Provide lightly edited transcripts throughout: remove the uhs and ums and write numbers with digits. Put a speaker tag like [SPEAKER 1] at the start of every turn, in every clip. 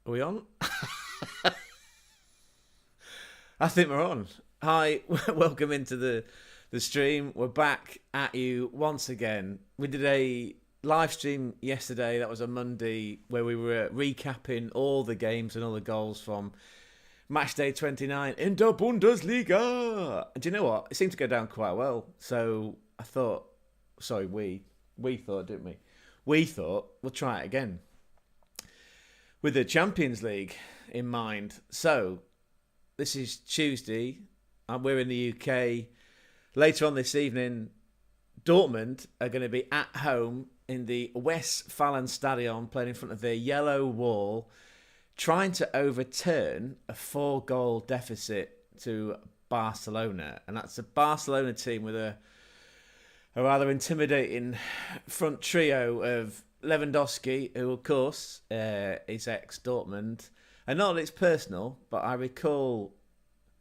[SPEAKER 1] Are we on? I think we're on. Hi, welcome into the stream. We're back at you once again. We did a live stream yesterday. That was a Monday where we were recapping all the games and all the goals from match day 29 in the Bundesliga. And do you know what? It seemed to go down quite well. So I thought, sorry, we thought, didn't we? We thought we'll try it again with the Champions League in mind. So this is Tuesday, and we're in the UK. Later on this evening, Dortmund are going to be at home in the Westfalenstadion, playing in front of their yellow wall, trying to overturn a 4-goal deficit to Barcelona. And that's a Barcelona team with a rather intimidating front trio of Lewandowski, who of course is ex-Dortmund. And not that it's personal, but I recall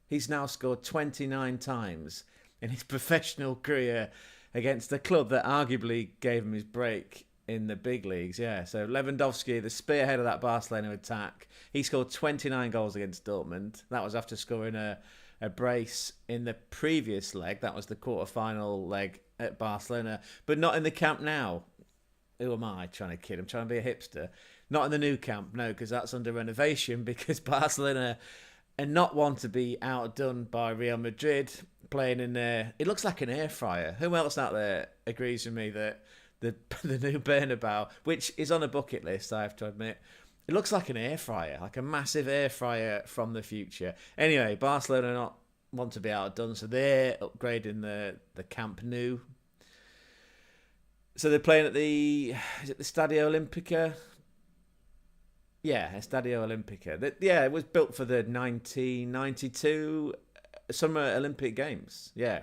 [SPEAKER 1] he's now scored 29 times in his professional career against the club that arguably gave him his break in the big leagues. Yeah, so Lewandowski, the spearhead of that Barcelona attack, he scored 29 goals against Dortmund. That was after scoring a brace in the previous leg. That was the quarter-final leg at Barcelona, but not in the Camp Nou. Who am I trying to kid? I'm trying to be a hipster. Not in the new camp, no, because that's under renovation, because Barcelona are not one to be outdone by Real Madrid, playing in there. It looks like an air fryer. Who else out there agrees with me that the new Bernabeu, which is on a bucket list, I have to admit, it looks like an air fryer, like a massive air fryer from the future. Anyway, Barcelona not want to be outdone, so they're upgrading the Camp Nou. So they're playing at the Stadio Olimpica? Yeah, Stadio Olimpica. Yeah, it was built for the 1992 Summer Olympic Games. Yeah.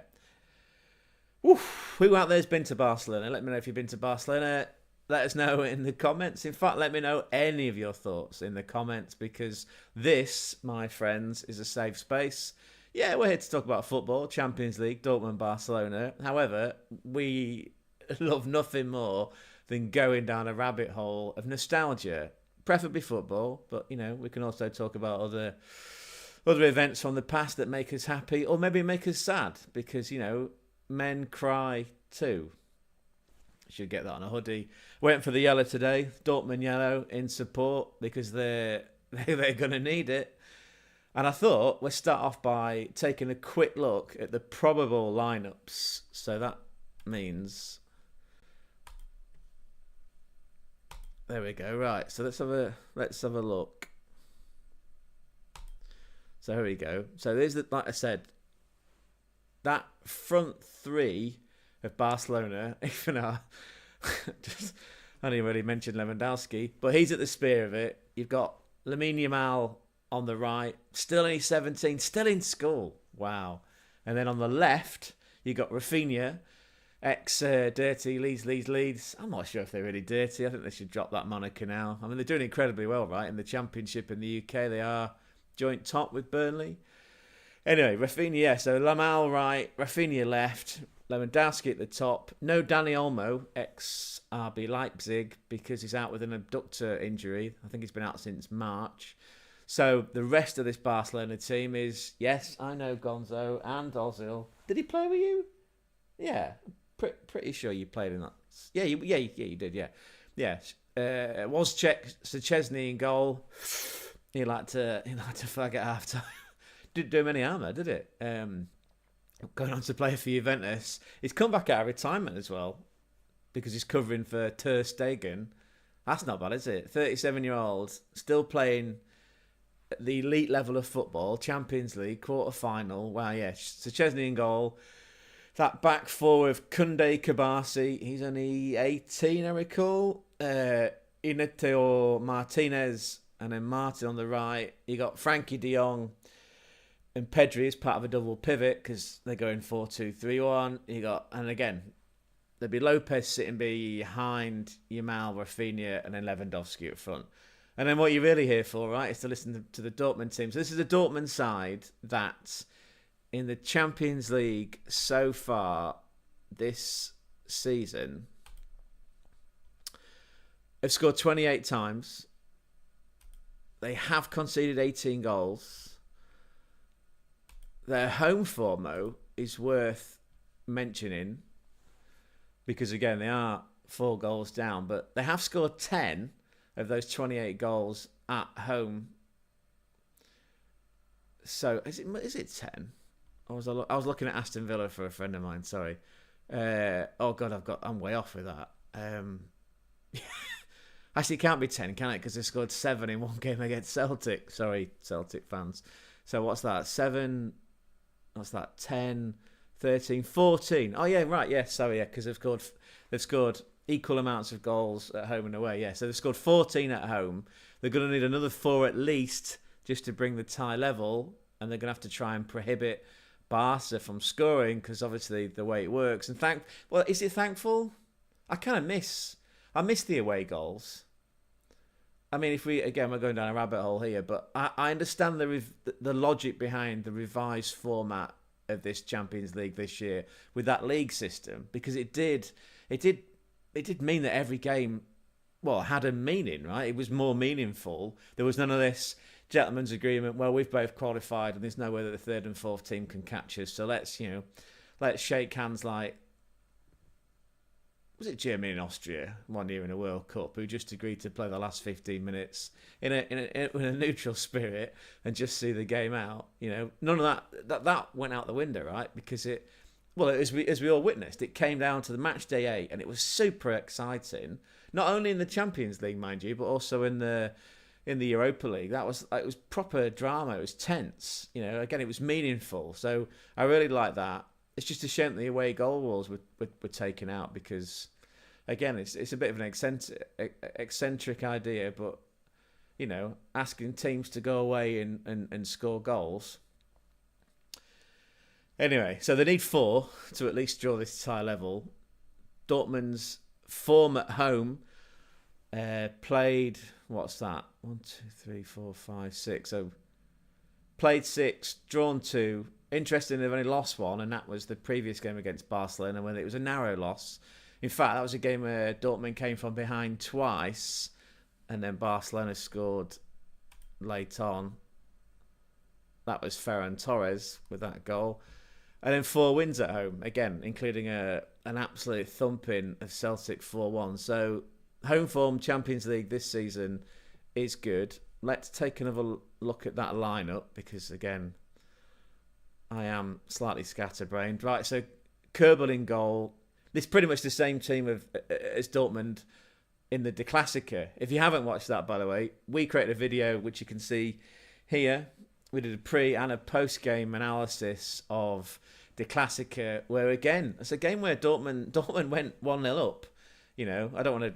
[SPEAKER 1] Oof. Who out there's been to Barcelona? Let me know if you've been to Barcelona. Let us know in the comments. In fact, let me know any of your thoughts in the comments, because this, my friends, is a safe space. Yeah, we're here to talk about football, Champions League, Dortmund, Barcelona. However, we love nothing more than going down a rabbit hole of nostalgia, preferably football, but you know, we can also talk about other events from the past that make us happy or maybe make us sad, because you know, men cry too. Should get that on a hoodie. Went for the yellow today, Dortmund yellow, in support, because they're going to need it. And I thought we'll start off by taking a quick look at the probable lineups. So that means, there we go. Right, so let's have a look. So here we go. So there's like I said, that front three of Barcelona. Even I didn't really mention Lewandowski, but he's at the spear of it. You've got Lamine Yamal on the right, still only 17, still in school. Wow. And then on the left, you got Rafinha, ex-dirty Leeds. I'm not sure if they're really dirty. I think they should drop that moniker now. I mean, they're doing incredibly well, right? In the Championship in the UK, they are joint top with Burnley. Anyway, Rafinha, yeah, so Yamal right, Rafinha left, Lewandowski at the top. No Dani Olmo, ex-RB Leipzig, because he's out with an abductor injury. I think he's been out since March. So the rest of this Barcelona team is, yes, I know Gonzo and Ozil. Did he play with you? Yeah, pretty sure you played in that. Yeah, you did. Yeah. It was Szczesny in goal. He liked to flag at half time. Didn't do him any harm, did it? Going on to play for Juventus. He's come back out of retirement as well, because he's covering for Ter Stegen. That's not bad, is it? 37-year-old still playing at the elite level of football, Champions League quarter-final. Wow, yeah, Szczesny in goal. That back four of Koundé, Kabasi, he's only 18, I recall. Ineteo Martinez, and then Martin on the right. You got Frankie de Jong and Pedri as part of a double pivot, because they're going 4-2-3-1. You got, and again, there'd be Lopez sitting behind Yamal, Rafinha, and then Lewandowski up front. And then what you're really here for, right, is to listen to the Dortmund team. So this is a Dortmund side that, in the Champions League so far this season, have scored 28 times. They have conceded 18 goals. Their home form, though, is worth mentioning because, again, they are 4 goals down, but they have scored 10 of those 28 goals at home. So, is it 10? I was looking at Aston Villa for a friend of mine, sorry. Oh, God, I'm way off with that. Actually, it can't be 10, can it? Because they scored 7 in one game against Celtic. Sorry, Celtic fans. So what's that? 7, what's that? 10, 13, 14. Oh, yeah, right, yeah, sorry, yeah, because they've scored equal amounts of goals at home and away, yeah. So they've scored 14 at home. They're going to need another 4 at least just to bring the tie level, and they're going to have to try and prohibit Barca from scoring because obviously the way it works. And is it thankful? I miss the away goals. I mean, we're going down a rabbit hole here, but I understand the logic behind the revised format of this Champions League this year with that league system, because it did mean that every game, had a meaning, right? It was more meaningful. There was none of this gentleman's agreement. Well, we've both qualified, and there's no way that the third and fourth team can catch us. So let's shake hands like. Was it Germany and Austria one year in a World Cup who just agreed to play the last 15 minutes in a neutral spirit and just see the game out? None of that went out the window, right? Because as we all witnessed, it came down to the match day 8, and it was super exciting. Not only in the Champions League, mind you, but also in the Europa League. It was proper drama. It was tense. Again, it was meaningful. So I really like that. It's just a shame that the away goal rules were taken out because, again, it's a bit of an eccentric idea, but, asking teams to go away and score goals. Anyway, so they need 4 to at least draw this tie level. Dortmund's form at home played, what's that? 1, 2, 3, 4, 5, 6. So played 6, drawn 2. Interestingly, they've only lost 1, and that was the previous game against Barcelona when it was a narrow loss. In fact, that was a game where Dortmund came from behind twice, and then Barcelona scored late on. That was Ferran Torres with that goal. And then 4 wins at home, again, including an absolute thumping of Celtic 4-1. So home form Champions League this season is good. Let's take another look at that lineup because, again, I am slightly scatterbrained. Right, so Kerbal in goal. This is pretty much the same team as Dortmund in the De Klassiker. If you haven't watched that, by the way, we created a video which you can see here. We did a pre and a post-game analysis of De Klassiker, where, again, it's a game where Dortmund went 1-0 up. I don't want to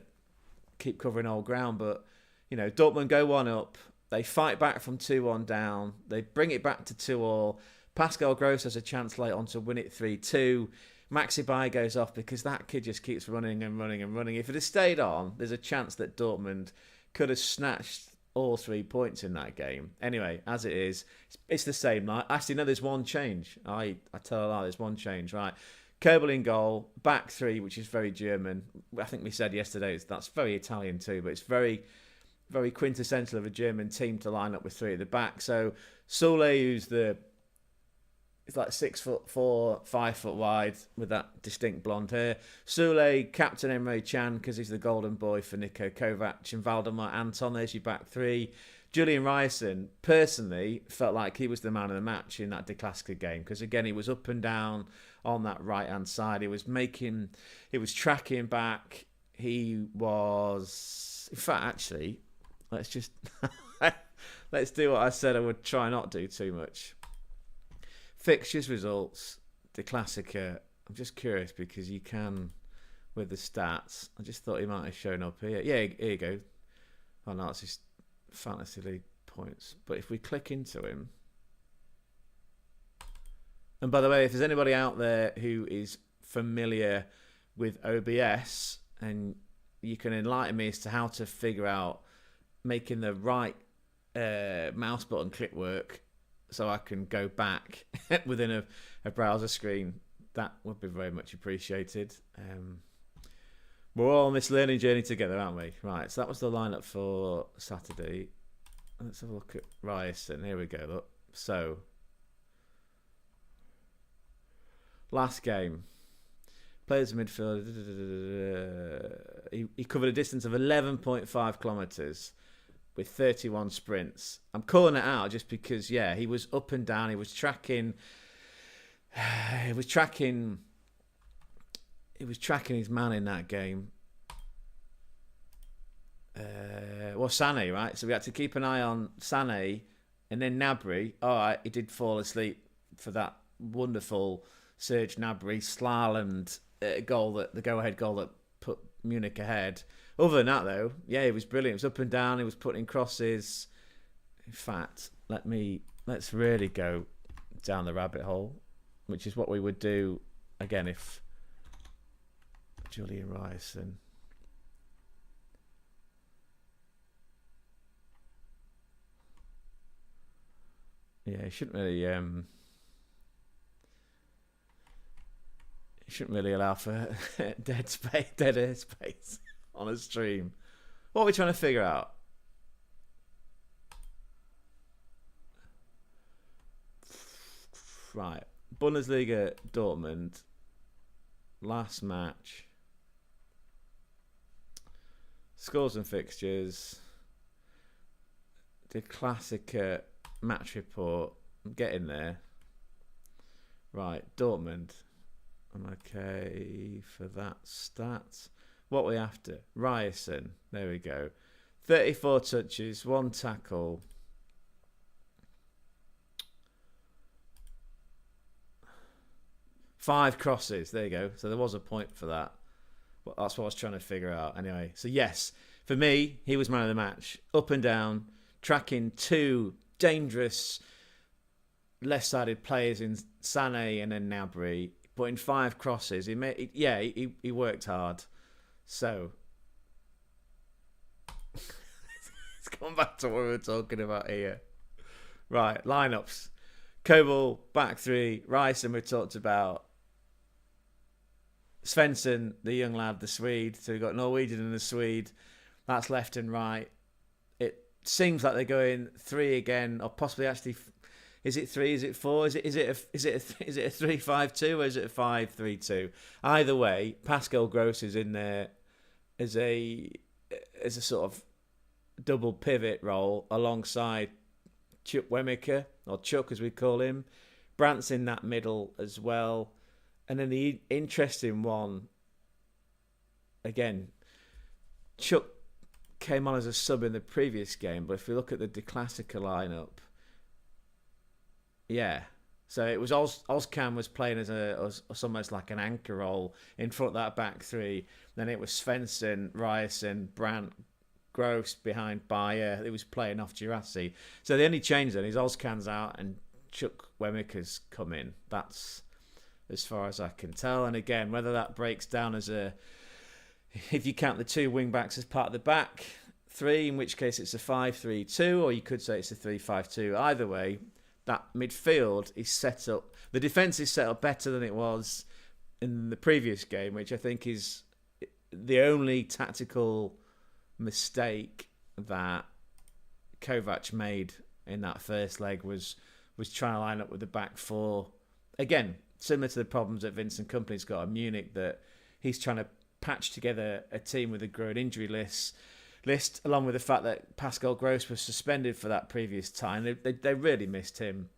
[SPEAKER 1] keep covering old ground, but, Dortmund go 1 up. They fight back from 2-1 down. They bring it back to 2-2. Pascal Gross has a chance late on to win it 3-2. Maxi Bay goes off because that kid just keeps running and running and running. If it had stayed on, there's a chance that Dortmund could have snatched all 3 points in that game. Anyway, as it is, it's the same. Actually, no, there's one change. I tell a lie, there's one change, right? Kerbal in goal, back 3, which is very German. I think we said yesterday that's very Italian too, but it's very, very quintessential of a German team to line up with 3 at the back. So Soule, who's it's like 6'4", 5 foot wide with that distinct blonde hair. Soule, captain Emre Can, because he's the golden boy for Niko Kovac, and Valdemar Anton. There's your back 3. Julian Ryerson, personally, felt like he was the man of the match in that De Klassiker game because, again, he was up and down on that right-hand side. He was tracking back. He was... In fact, actually, let's do what I said I would try not do too much. Fixtures results, De Klassiker. I'm just curious because you can, with the stats, I just thought he might have shown up here. Yeah, here you go. Oh no, it's his Fantasy League points. But if we click into him, and by the way, if there's anybody out there who is familiar with OBS and you can enlighten me as to how to figure out making the right mouse button click work so I can go back within a browser screen, that would be very much appreciated. We're all on this learning journey together, aren't we? Right, so that was the lineup for Saturday. let's have a look at Ryerson. Here we go. Look. So, last game. Players in midfield. He covered a distance of 11.5 kilometres with 31 sprints. I'm calling it out just because, yeah, he was up and down. He was tracking. He was tracking his man in that game. Sané, right? So we had to keep an eye on Sané, and then Gnabry. All right, he did fall asleep for that wonderful Serge Gnabry slalomed goal, the go-ahead goal that put Munich ahead. Other than that, though, yeah, he was brilliant. He was up and down. He was putting crosses. In fact, let's really go down the rabbit hole, which is what we would do again if Julian Ryerson. Yeah, he shouldn't really allow for dead air space on a stream. What are we trying to figure out? Right, Bundesliga Dortmund last match. Scores and fixtures. The classic match report. I'm getting there. Right, Dortmund. I'm okay for that stats. What we after? Ryerson. There we go. 34 touches, 1 tackle. Five crosses. There you go. So there was a point for that. Well, that's what I was trying to figure out. Anyway, so yes, for me, he was man of the match. Up and down, tracking 2 dangerous left-sided players in Sané and then Gnabry, but in 5 crosses. He worked hard. So let's come back to what we were talking about here. Right, lineups. Koval, back 3. Ryerson we talked about. Svensson, the young lad, the Swede. So we've got Norwegian and the Swede. That's left and right. It seems like they're going 3 again, or possibly actually. Is it 3? Is it 4? Is it a 3-5-2 or is it a 5-3-2? Either way, Pascal Gross is in there as a sort of double pivot role alongside Chuck Wemmeke, or Chuck as we call him. Brandt's in that middle as well. And then the interesting one, again, Chuck came on as a sub in the previous game, but if you look at the De Classica lineup, yeah. So it was Ozcan was playing as almost like an anchor role in front of that back 3. Then it was Svensson, Ryerson, Brandt, Gross behind Bayer. It was playing off Girassi. So the only change then is Ozcan's out and Chuck Wemmeke's come in. That's as far as I can tell. And again, whether that breaks down as if you count the 2 wing backs as part of the back 3, in which case it's a 5-3-2, or you could say it's a 3-5-2. Either way, that midfield is set up. The defence is set up better than it was in the previous game, which I think is the only tactical mistake that Kovac made in that first leg was trying to line up with the back 4. Again, similar to the problems that Vincent Kompany's got at Munich, that he's trying to patch together a team with a growing injury list, along with the fact that Pascal Gross was suspended for that previous time. They really missed him.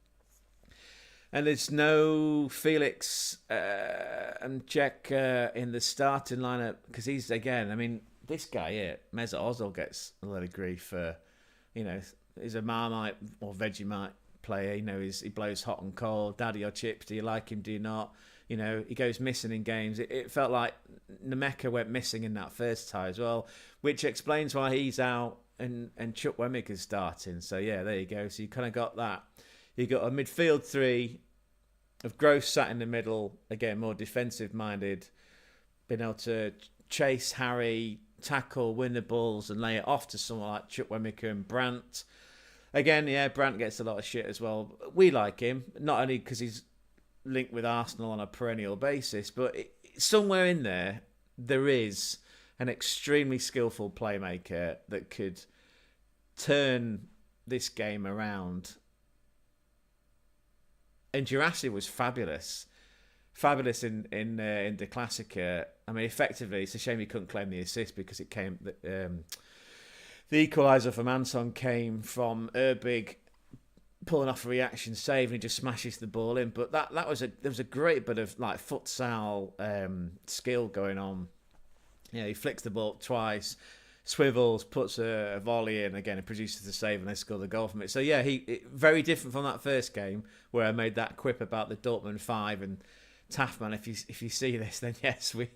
[SPEAKER 1] And there's no Felix and Cech in the starting lineup because he's, again, I mean, this guy here, Mesut Ozil, gets a lot of grief for, he's a Marmite or Vegemite player. He blows hot and cold. Daddy or chips, do you like him, do you not? He goes missing in games. It felt like Nemeka went missing in that first tie as well, which explains why he's out and Chuck Wemmeke is starting. So, yeah, there you go. So you kind of got that. You got a midfield 3 of Gross sat in the middle, again, more defensive-minded, being able to chase Harry, tackle, win the balls, and lay it off to someone like Chuck Wemmeke and Brandt. Again, yeah, Brandt gets a lot of shit as well. We like him, not only because he's linked with Arsenal on a perennial basis, but somewhere in there is an extremely skillful playmaker that could turn this game around. And Jurassic was fabulous. Fabulous in the Classica. I mean, effectively, it's a shame he couldn't claim the assist because it came... the equaliser from Anton came from Erbig pulling off a reaction save, and he just smashes the ball in. But there was a great bit of like futsal skill going on. You know, he flicks the ball twice, swivels, puts a volley in again, and produces the save, and they score the goal from it. So yeah, very different from that first game where I made that quip about the Dortmund 5 and Taffman. If you see this, then yes, we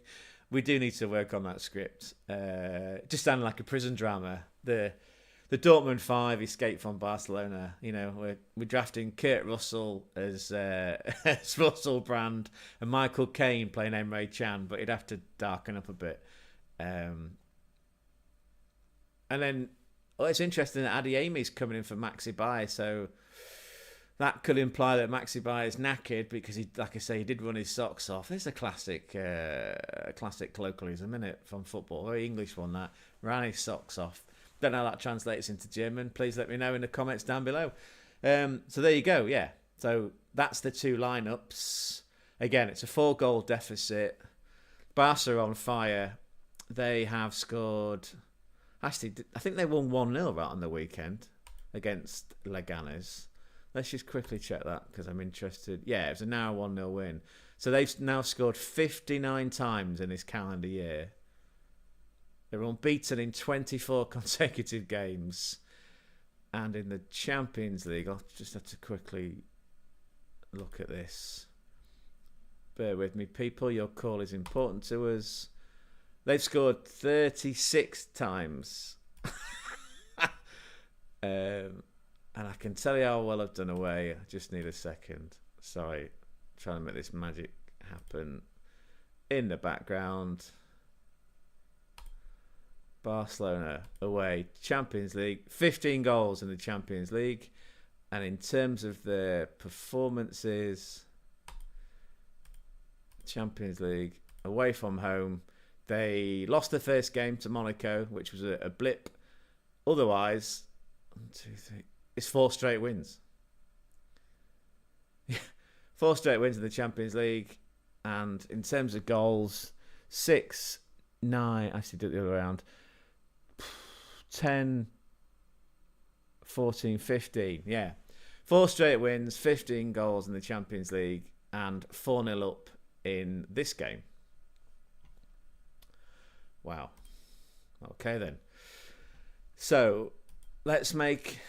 [SPEAKER 1] do need to work on that script. Just sounding like a prison drama. The Dortmund 5 escape from Barcelona. You know, we're drafting Kurt Russell as Russell Brand and Michael Caine playing Emre Can, but he'd have to darken up a bit. And then it's interesting that Adeyemi's coming in for Maxi Baye, so that could imply that Maxi Baye is knackered because he, like I say, he did run his socks off. It's a classic colloquialism, isn't it, from football? Very English one, that. Ran his socks off. Don't know how that translates into German. Please let me know in the comments down below. So there you go, yeah. So that's the two lineups. Again, it's a 4-goal deficit. Barca are on fire. They have scored... Actually, I think they won 1-0 right on the weekend against Leganes. Let's just quickly check that because I'm interested. Yeah, it was a now 1-0 win. So they've now scored 59 times in this calendar year. They're unbeaten in 24 consecutive games. And in the Champions League, I'll just have to quickly look at this. Bear with me, people. Your call is important to us. They've scored 36 times. And I can tell you how well I've done away. I just need a second. Sorry. Trying to make this magic happen. In the background. Barcelona away. Champions League. 15 goals in the Champions League. And in terms of their performances, Champions League away from home, they lost the first game to Monaco, which was a blip. Otherwise, 1, 2, 3... It's 4 straight wins. 4 straight wins in the Champions League. And in terms of goals, 6, 9... Actually, do it the other way around. 10, 14, 15. Yeah. 4 straight wins, 15 goals in the Champions League, and 4-0 up in this game. Wow. Okay, then. So, let's make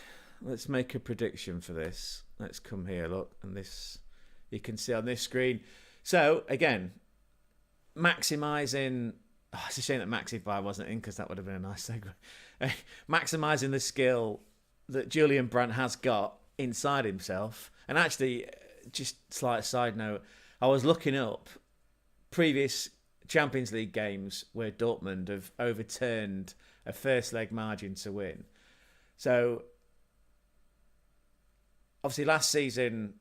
[SPEAKER 1] a prediction for this. Let's come here, look, and this you can see on this screen. So again, maximising. Oh, it's a shame that Maxi Baye wasn't in because that would have been a nice segue. Maximising the skill that Julian Brandt has got inside himself. And actually, just slight side note, I was looking up previous Champions League games where Dortmund have overturned a first leg margin to win. So obviously last season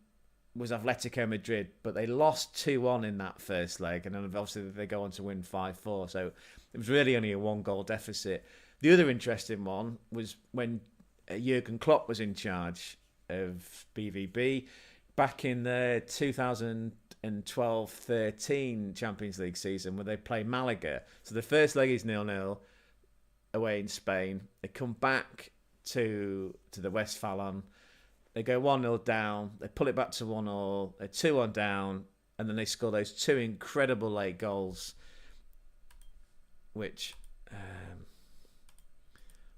[SPEAKER 1] was Atletico Madrid, but they lost 2-1 in that first leg, and then obviously they go on to win 5-4. So it was really only a 1-goal deficit. The other interesting one was when Jurgen Klopp was in charge of BVB back in the 2012-13 Champions League season, where they play Malaga. So the first leg is 0-0 away in Spain. They come back to the Westfalen. They go 1-0 down. They pull it back to 1-0. They're 2-1 down. And then they score those 2 incredible late goals, which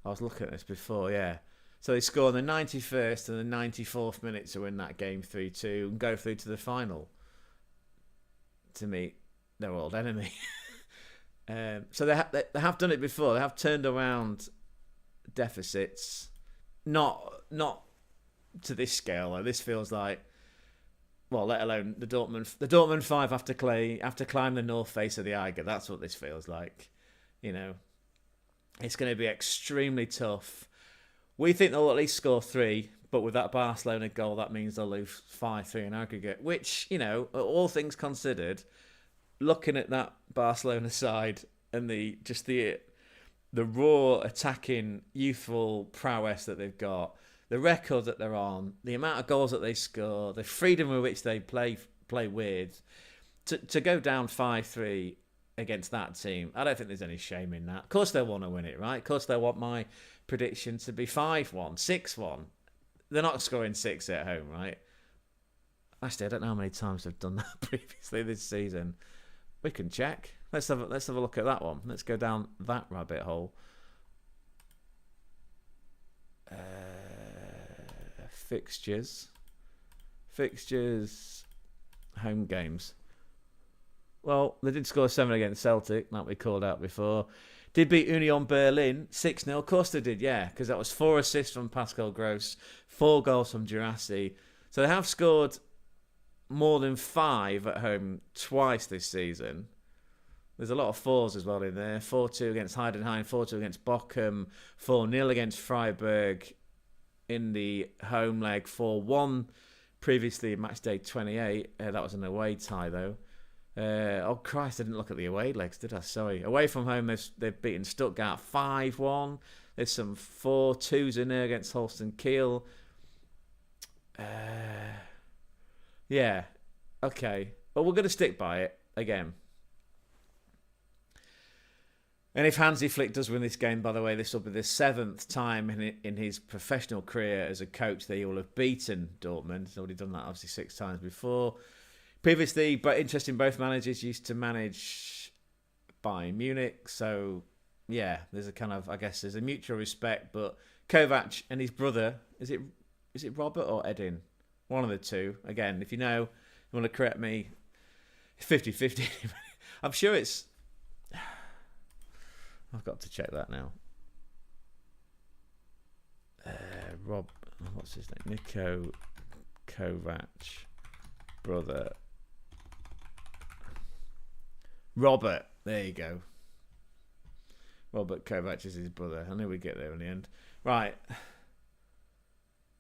[SPEAKER 1] I was looking at this before, yeah. So they score in the 91st and the 94th minute to win that game 3-2 and go through to the final to meet their old enemy. So they have done it before. They have turned around deficits. Not to this scale, though. This feels like, well, let alone the Dortmund 5 have to climb the north face of the Eiger. That's what this feels like. You know, it's going to be extremely tough. We think they'll at least score 3, but with that Barcelona goal, that means they'll lose 5-3 in aggregate. Which, you know, all things considered, looking at that Barcelona side and the raw attacking youthful prowess that they've got. the record that they're on, the amount of goals that they score, the freedom with which they play with, to go down 5-3 against that team, I don't think there's any shame in that. Of course they'll want to win it, right? Of course they'll want my prediction to be 5-1, 6-1. They're not scoring 6 at home, right? Actually, I don't know how many times they've done that previously this season. We can check. Let's have a look at that one. Let's go down that rabbit hole. Fixtures, home games. Well, they did score 7 against Celtic, like we called out before. Did beat Union Berlin 6-0. Of course they did, yeah, because that was 4 assists from Pascal Gross, 4 goals from Girassi. So they have scored more than 5 at home twice this season. There's a lot of 4s as well in there. 4-2 against Heidenheim, 4-2 against Bochum, 4-0 against Freiburg in the home leg, 4-1 previously in match day 28. That was an away tie, though. Oh, Christ, I didn't look at the away legs, did I? Sorry. Away from home, they've beaten Stuttgart 5-1. There's some 4-2s in there against Holstein Kiel. Yeah, okay. But we're going to stick by it again. And if Hansi Flick does win this game, by the way, this will be the 7th time in his professional career as a coach that he will have beaten Dortmund. He's already done that, obviously, 6 times before. Previously, but interesting, both managers used to manage Bayern Munich. So, yeah, there's a kind of, I guess, there's a mutual respect. But Kovac and his brother, is it Robert or Edin? One of the two. Again, if you know, you want to correct me, 50-50. I'm sure it's... I've got to check that now. What's his name? Niko Kovac, brother. Robert, there you go. Robert Kovac is his brother. I knew we'd get there in the end. Right.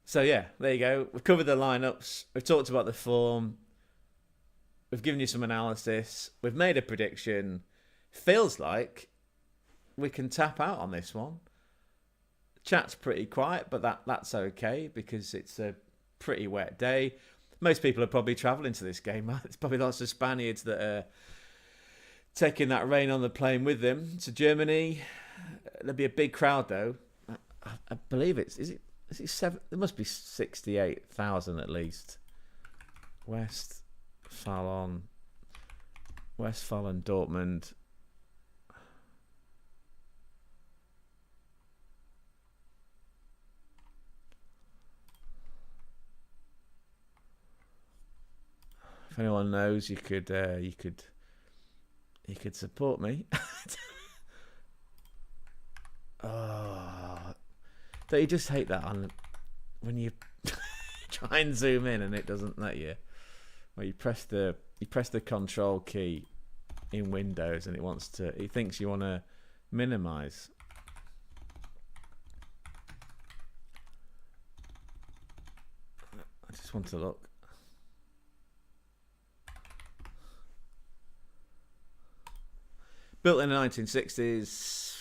[SPEAKER 1] So, yeah, there you go. We've covered the lineups. We've talked about the form. We've given you some analysis. We've made a prediction. Feels like we can tap out on this one. Chat's pretty quiet, but that's okay because it's a pretty wet day. Most people are probably travelling to this game. There's probably lots of Spaniards that are taking that rain on the plane with them to Germany. There'll be a big crowd, though. I believe is it 7? There must be 68,000 at least. Westfalen, Dortmund. If anyone knows, you could support me. Oh, don't you just hate that when you try and zoom in and it doesn't let you? Well, you press the control key in Windows and it thinks you want to minimize. I just want to look. Built in the 1960s,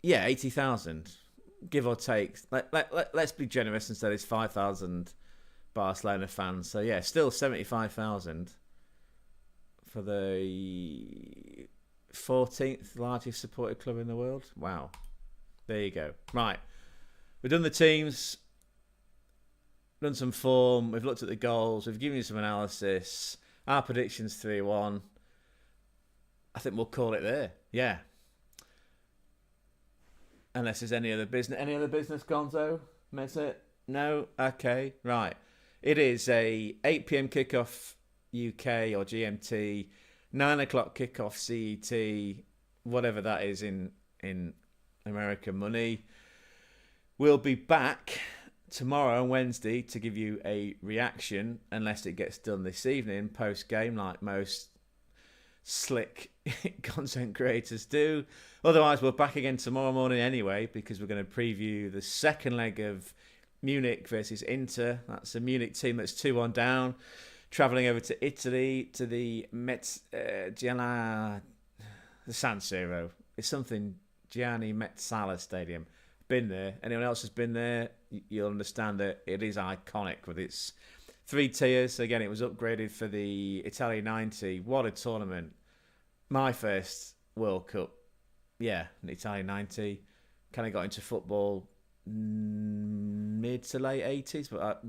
[SPEAKER 1] 80,000, give or take. Let's be generous and say there's 5,000 Barcelona fans. So, yeah, still 75,000 for the 14th largest supported club in the world. Wow. There you go. Right. We've done the teams. Done some form, we've looked at the goals, we've given you some analysis. Our prediction's 3-1. I think we'll call it there. Yeah. Unless there's any other business. Any other business, Gonzo? Miss it? No? Okay. Right. It is a 8 p.m. kickoff UK or GMT, 9 o'clock kickoff CET, whatever that is in American money. We'll be back tomorrow and Wednesday to give you a reaction, unless it gets done this evening post game like most slick content creators do. Otherwise, we're back again tomorrow morning anyway, because we're going to preview the second leg of Munich versus Inter. That's a Munich team that's 2-1 down, travelling over to Italy to the the San Siro. It's something Gianni Mezzala Stadium. Been there. Anyone else has been there, you'll understand that it is iconic with its 3 tiers. Again, it was upgraded for the Italia 90. What a tournament. My first World Cup. Yeah, the Italia 90. Kind of got into football mid to late 80s, but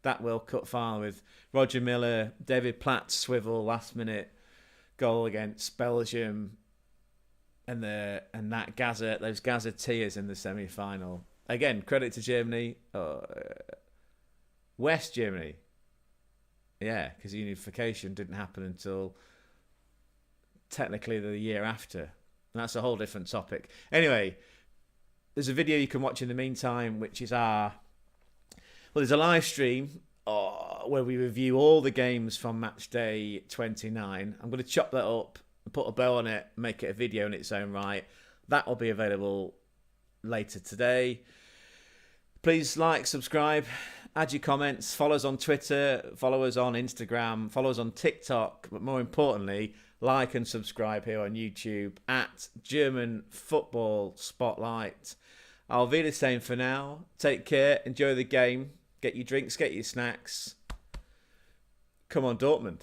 [SPEAKER 1] that World Cup final with Roger Miller, David Platt's swivel last minute goal against Belgium, and that those Gaza tears in the semi-final. Again, credit to Germany, West Germany. Yeah, because unification didn't happen until technically the year after. And that's a whole different topic. Anyway, there's a video you can watch in the meantime, which is there's a live stream where we review all the games from match day 29. I'm going to chop that up, put a bow on it, make it a video in its own right. That will be available later today. Please like, subscribe, add your comments, follow us on Twitter, follow us on Instagram, follow us on TikTok, but more importantly, like and subscribe here on YouTube at German Football Spotlight. I'll be the same for now. Take care, enjoy the game, get your drinks, get your snacks. Come on, Dortmund.